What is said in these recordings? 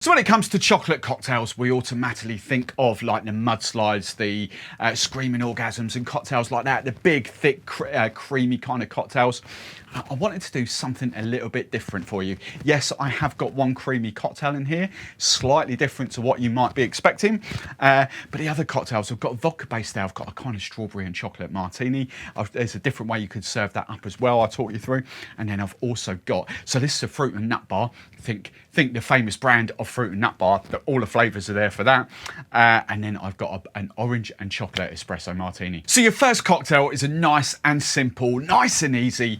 So when it comes to chocolate cocktails, we automatically think of like the mudslides, the screaming orgasms and cocktails like that, the big, thick, creamy kind of cocktails. I wanted to do something a little bit different for you. Yes, I have got one creamy cocktail in here, slightly different to what you might be expecting. But the other cocktails, I've got vodka based there. I've got a kind of strawberry and chocolate martini. There's a different way you could serve that up as well. I'll talk you through. And then I've also got, so this is a fruit and nut bar. Think the famous brand of fruit and nut bar, all the flavours are there for that. And then I've got an orange and chocolate espresso martini. So your first cocktail is a nice and simple, nice and easy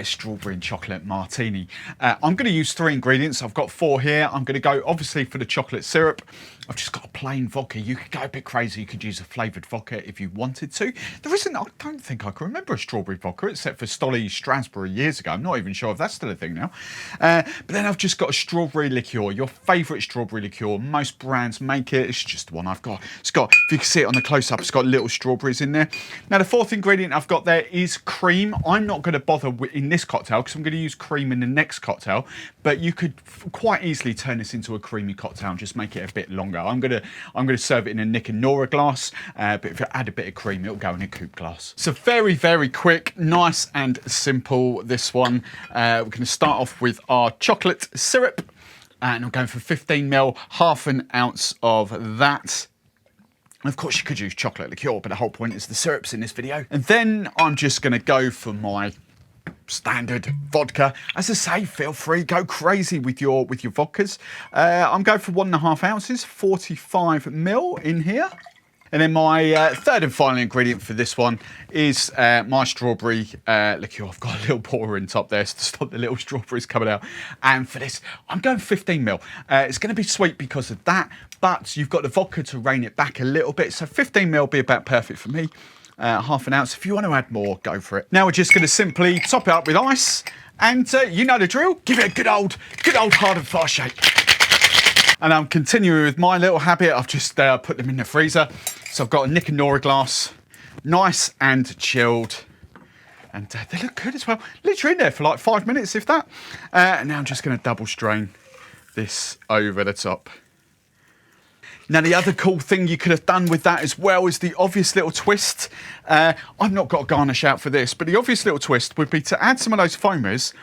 strawberry and chocolate martini. I'm going to use 3 ingredients. I've got 4 here. I'm going to go obviously for the chocolate syrup. I've just got a plain vodka. You could go a bit crazy. You could use a flavoured vodka if you wanted to. There isn't, I don't think I can remember a strawberry vodka except for Stolly Strasbourg years ago. I'm not even sure if that's still a thing now. But then I've just got a strawberry liqueur, your favourite strawberry liqueur. Most brands make it. It's just the one I've got. It's got, if you can see it on the close-up, it's got little strawberries in there. Now the 4th ingredient I've got there is cream. I'm not going to bother in this cocktail because I'm going to use cream in the next cocktail. But you could quite easily turn this into a creamy cocktail and just make it a bit longer. I'm gonna serve it in a Nick and Nora glass, but if you add a bit of cream, it'll go in a coupe glass. So very, very quick, nice and simple. This one, we're gonna start off with our chocolate syrup, and I'm going for 15 ml, half an ounce of that. And of course, you could use chocolate liqueur, but the whole point is the syrups in this video. And then I'm just gonna go for my standard vodka. As I say, feel free, go crazy with your vodkas. I'm going for 1.5 ounces, 45 ml in here. And then my 3rd and final ingredient for this one is my strawberry liqueur. I've got a little pourer in top there to stop the little strawberries coming out. And for this, I'm going 15 ml. It's going to be sweet because of that, but you've got the vodka to rein it back a little bit. So 15 ml will be about perfect for me. Half an ounce. If you want to add more, go for it. Now we're just going to simply top it up with ice, and you know the drill. Give it a good old hard and fast shake. And I'm continuing with my little habit. I've just put them in the freezer. So I've got a Nick and Nora glass, nice and chilled, and they look good as well. Literally in there for like 5 minutes, if that. And now I'm just going to double strain this over the top. Now, the other cool thing you could have done with that as well is the obvious little twist. I've not got a garnish out for this, but the obvious little twist would be to add some of those foamers.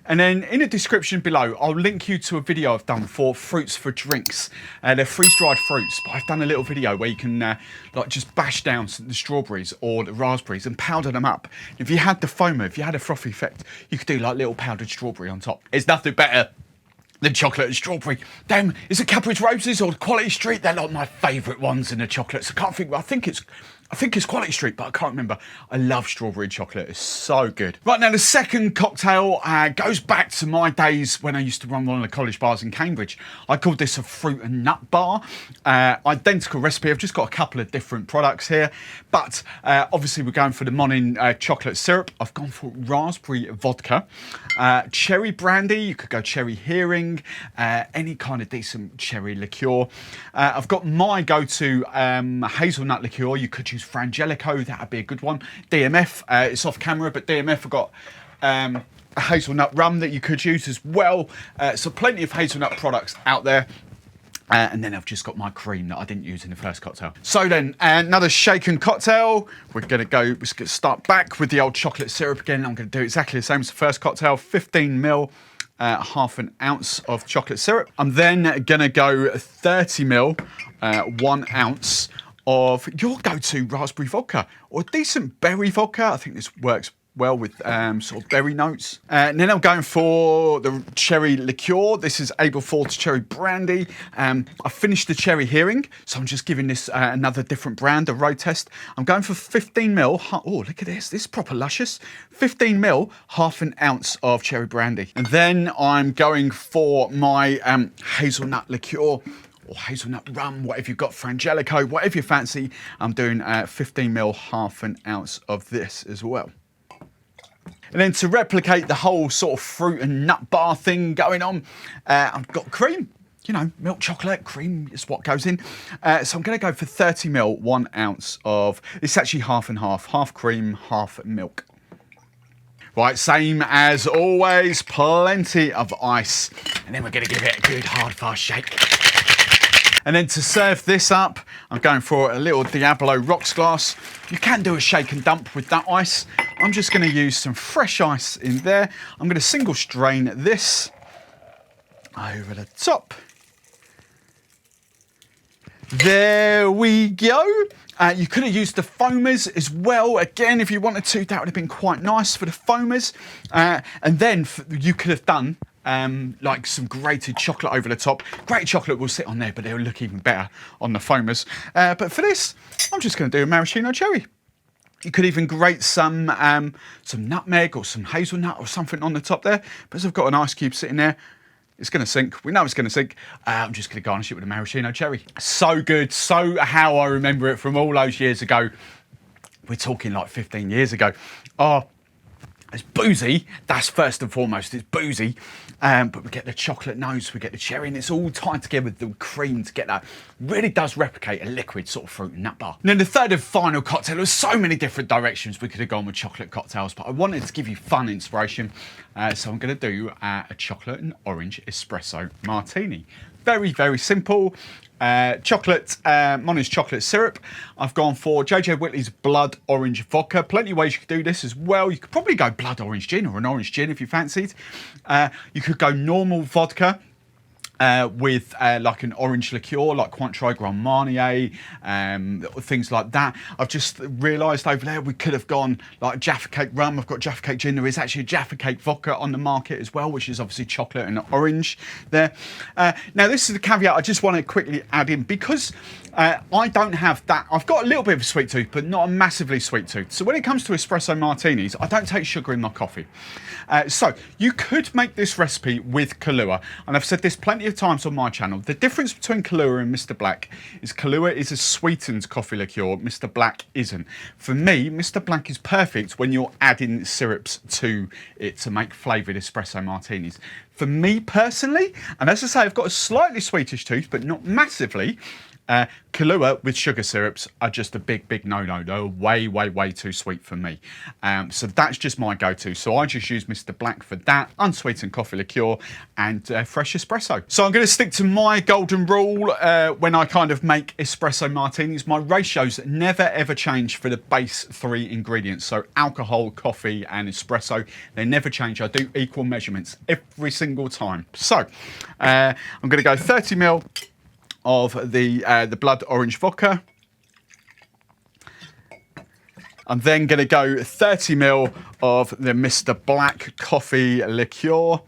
And then in the description below, I'll link you to a video I've done for fruits for drinks. They're freeze-dried fruits, but I've done a little video where you can like just bash down the strawberries or the raspberries and powder them up. If you had the foamer, if you had a frothy effect, you could do like little powdered strawberry on top. It's nothing better than chocolate and strawberry. Damn, is it Cadbury's Roses or Quality Street? They're like my favourite ones in the chocolates. I can't think, I think it's Quality Street, but I can't remember. I love strawberry chocolate, it's so good. Right, now the second cocktail goes back to my days when I used to run one of the college bars in Cambridge. I called this a fruit and nut bar. Identical recipe, I've just got a couple of different products here, but obviously we're going for the Monin Chocolate Syrup. I've gone for raspberry vodka. Cherry Brandy, you could go cherry hearing, any kind of decent cherry liqueur. I've got my go-to hazelnut liqueur. You could use Frangelico, that would be a good one. DMF, it's off camera, but DMF, I've got a hazelnut rum that you could use as well. So plenty of hazelnut products out there. And then I've just got my cream that I didn't use in the first cocktail. So then, another shaken cocktail. We're gonna start back with the old chocolate syrup again. I'm gonna do exactly the same as the first cocktail, 15 ml. Half an ounce of chocolate syrup. I'm then gonna go 30 ml, 1 ounce of your go-to raspberry vodka or a decent berry vodka. I think this works well with sort of berry notes. And then I'm going for the cherry liqueur. This is Aberforth's Cherry Brandy. I finished the cherry hearing, so I'm just giving this another different brand, a road test. I'm going for 15 ml. Oh, look at this. This is proper luscious. 15 ml, half an ounce of cherry brandy. And then I'm going for my hazelnut liqueur, or hazelnut rum, whatever you've got, Frangelico, whatever you fancy. I'm doing 15 ml, half an ounce of this as well. And then to replicate the whole sort of fruit and nut bar thing going on, I've got cream. You know, milk chocolate, cream is what goes in. So I'm going to go for 30 ml, 1 ounce of, it's actually half and half cream, half milk. Right, same as always, plenty of ice. And then we're gonna give it a good hard fast shake. And then to serve this up, I'm going for a little Diablo rocks glass. You can do a shake and dump with that ice. I'm just gonna use some fresh ice in there. I'm gonna single strain this over the top. There we go. You could have used the foamers as well. Again, if you wanted to, that would have been quite nice for the foamers. And then you could have done like some grated chocolate over the top. Grated chocolate will sit on there, but it'll look even better on the foamers. But for this, I'm just going to do a maraschino cherry. You could even grate some nutmeg or some hazelnut or something on the top there. But as I've got an ice cube sitting there, it's going to sink. We know it's going to sink. I'm just going to garnish it with a maraschino cherry. So good. So how I remember it from all those years ago. We're talking like 15 years ago. Oh, it's boozy. That's first and foremost. It's boozy. But we get the chocolate nose, we get the cherry, and it's all tied together with the cream to get that. Really does replicate a liquid sort of fruit and nut bar. And then the third and final cocktail, there's so many different directions we could have gone with chocolate cocktails, but I wanted to give you fun inspiration. So I'm going to do a chocolate and orange espresso martini. Very, very simple. Monin's Chocolate Syrup. I've gone for JJ Whitley's Blood Orange Vodka. Plenty of ways you could do this as well. You could probably go blood orange gin or an orange gin if you fancied. You could go normal vodka. With like an orange liqueur, like Cointreau Grand Marnier, things like that. I've just realised over there we could have gone like Jaffa Cake rum. I've got Jaffa Cake gin. There is actually a Jaffa Cake vodka on the market as well, which is obviously chocolate and orange there. Now this is the caveat I just want to quickly add in because I don't have that. I've got a little bit of a sweet tooth, but not a massively sweet tooth. So when it comes to espresso martinis, I don't take sugar in my coffee. So you could make this recipe with Kahlua, and I've said this plenty of times on my channel. The difference between Kahlua and Mr. Black is Kahlua is a sweetened coffee liqueur, Mr. Black isn't. For me, Mr. Black is perfect when you're adding syrups to it to make flavoured espresso martinis. For me personally, and as I say, I've got a slightly sweetish tooth, but not massively, Kahlua with sugar syrups are just a big no-no. They're way, way too sweet for me. So that's just my go-to. So I just use Mr. Black for that, unsweetened coffee liqueur and fresh espresso. So I'm going to stick to my golden rule when I kind of make espresso martinis. My ratios never ever change for the base three ingredients. So alcohol, coffee and espresso, they never change. I do equal measurements every single time. So I'm going to go 30 ml of the blood orange vodka. I'm then going to go 30 ml of the Mr. Black coffee liqueur.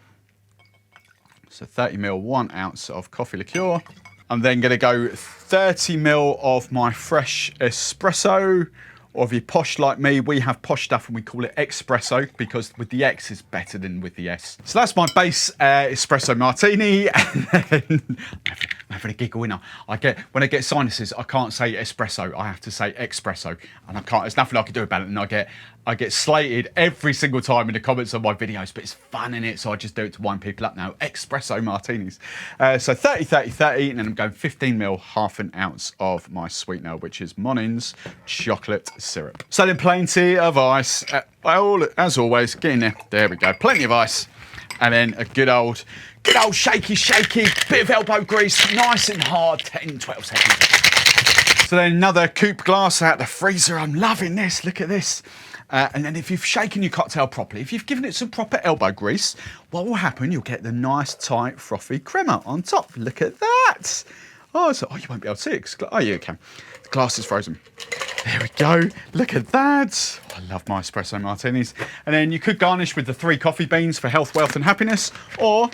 So 30 ml, 1 ounce of coffee liqueur. I'm then going to go 30 ml of my fresh espresso. Or if you're posh like me, we have posh stuff and we call it espresso because with the X is better than with the S. So that's my base espresso martini. And then I'm having a giggle, now. When I get sinuses, I can't say espresso. I have to say espresso, and I can't. There's nothing I can do about it. And I get slated every single time in the comments on my videos, but it's fun in it, so I just do it to wind people up now. Espresso martinis. So 30, 30, 30, and then I'm going 15 ml, half an ounce of my sweetener, which is Monin's Chocolate Syrup. So then plenty of ice. As always, get in there. There we go. Plenty of ice. And then a good old shaky, bit of elbow grease, nice and hard, 10, 12 seconds. So then another coupe glass out the freezer. I'm loving this, look at this. And then if you've shaken your cocktail properly, if you've given it some proper elbow grease, what will happen? You'll get the nice, tight, frothy crema on top. Look at that. Oh, you won't be able to see it. Oh, yeah, you can. The glass is frozen. There we go. Look at that. Oh, I love my espresso martinis. And then you could garnish with the 3 coffee beans for health, wealth, and happiness. Or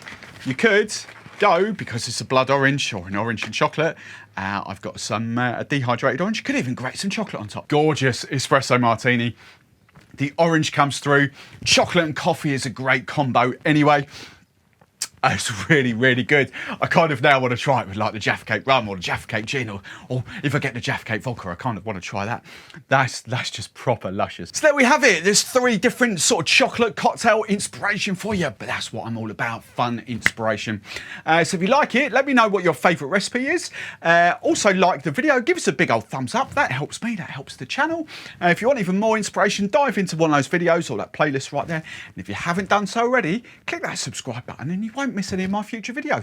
you could go, because it's a blood orange or an orange and chocolate, I've got some a dehydrated orange. You could even grate some chocolate on top. Gorgeous espresso martini. The orange comes through. Chocolate and coffee is a great combo anyway. It's really, really good. I kind of now want to try it with like the Jaffa Cake rum or the Jaffa Cake gin, or if I get the Jaffa Cake vodka, I kind of want to try that. That's just proper luscious. So there we have it. There's 3 different sort of chocolate cocktail inspiration for you, but that's what I'm all about, fun inspiration. So if you like it, let me know what your favourite recipe is. Also like the video, give us a big old thumbs up. That helps me, that helps the channel. If you want even more inspiration, dive into one of those videos or that playlist right there. And if you haven't done so already, click that subscribe button and you won't miss any of my future videos.